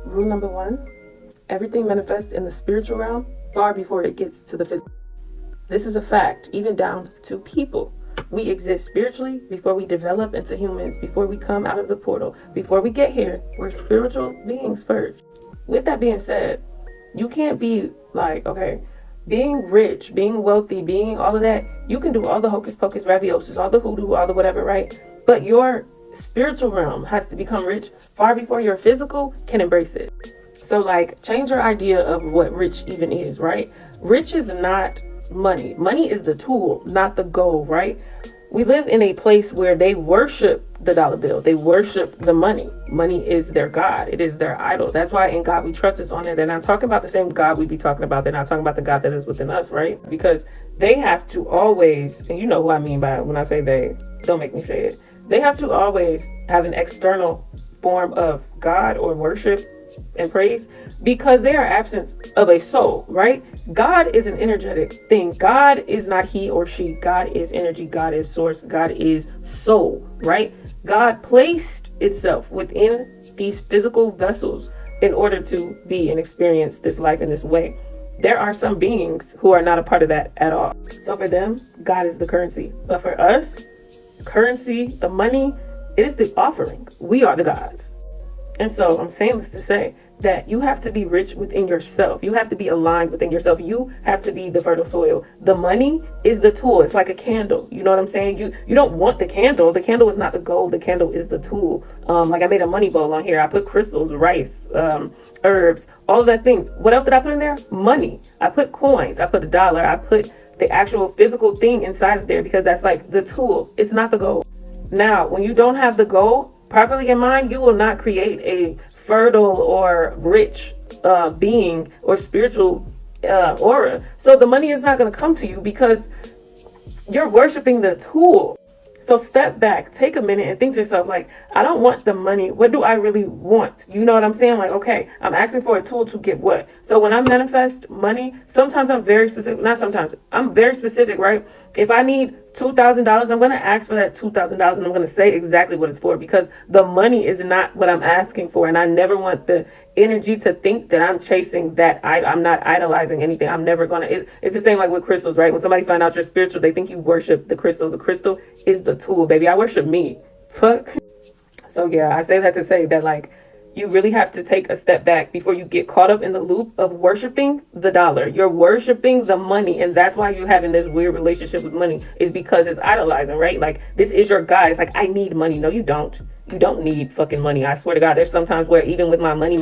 Rule number one, everything manifests in the spiritual realm far before it gets to the physical. This is a fact, even down to people. We exist spiritually before we develop into humans, before we come out of the portal. Before we get here, we're spiritual beings first. With that being said, you can't be like, okay, being rich, being wealthy, being all of that, you can do all the hocus pocus raviosis, all the hoodoo, all the whatever, right? But your spiritual realm has to become rich far before your physical can embrace it. So like, change your idea of what rich even is, right? Rich is not money. Money is the tool, not the goal, right? We live in a place where they worship the dollar bill. They worship the money. Money is their God. It is their idol. That's why in God We Trust is on there. They're not talking about the same God we be talking about. They're not talking about the God that is within us, right? Because they have to always, and you know who I mean by when I say they, don't make me say it. They have to always have an external form of God or worship and praise because they are absent of a soul, right? God is an energetic thing. God is not he or she. God is energy. God is source. God is soul, right? God placed itself within these physical vessels in order to be and experience this life in this way. There are some beings who are not a part of that at all. So for them, God is the currency. But for us, currency, the money, it is the offering. We are the gods. And so I'm saying this to say that you have to be rich within yourself. You have to be aligned within yourself. You have to be the fertile soil. The money is the tool. It's like a candle. You know what I'm saying? You don't want the candle. The candle is not the goal. The candle is the tool. Like I made a money bowl on here. I put crystals, rice, herbs, all of that things. What else did I put in there? Money. I put coins. I put $1. I put the actual physical thing inside of there because that's like the tool. It's not the goal. Now, when you don't have the goal properly in mind, you will not create a fertile or rich being or spiritual aura. So the money is not going to come to you because you're worshiping the tool. So step back, take a minute and think to yourself, like, I don't want the money. What do I really want? You know what I'm saying? Like, okay, I'm asking for a tool to get what? So when I manifest money, sometimes I'm very specific. Not sometimes. I'm very specific, right? If I need $2,000, I'm going to ask for that $2,000 and I'm going to say exactly what it's for because the money is not what I'm asking for. And I never want the energy to think that I'm chasing that. I'm not idolizing anything. I'm never going to. It's the same like with crystals, right? When somebody finds out you're spiritual, they think you worship the crystal. The crystal is the tool, baby. I worship me. Fuck. So yeah, I say that to say that like, you really have to take a step back before you get caught up in the loop of worshiping the dollar. You're worshiping the money. And that's why you're having this weird relationship with money is because it's idolizing, right? Like this is your God. It's like, I need money. No, you don't. You don't need fucking money. I swear to God, there's sometimes where even with my money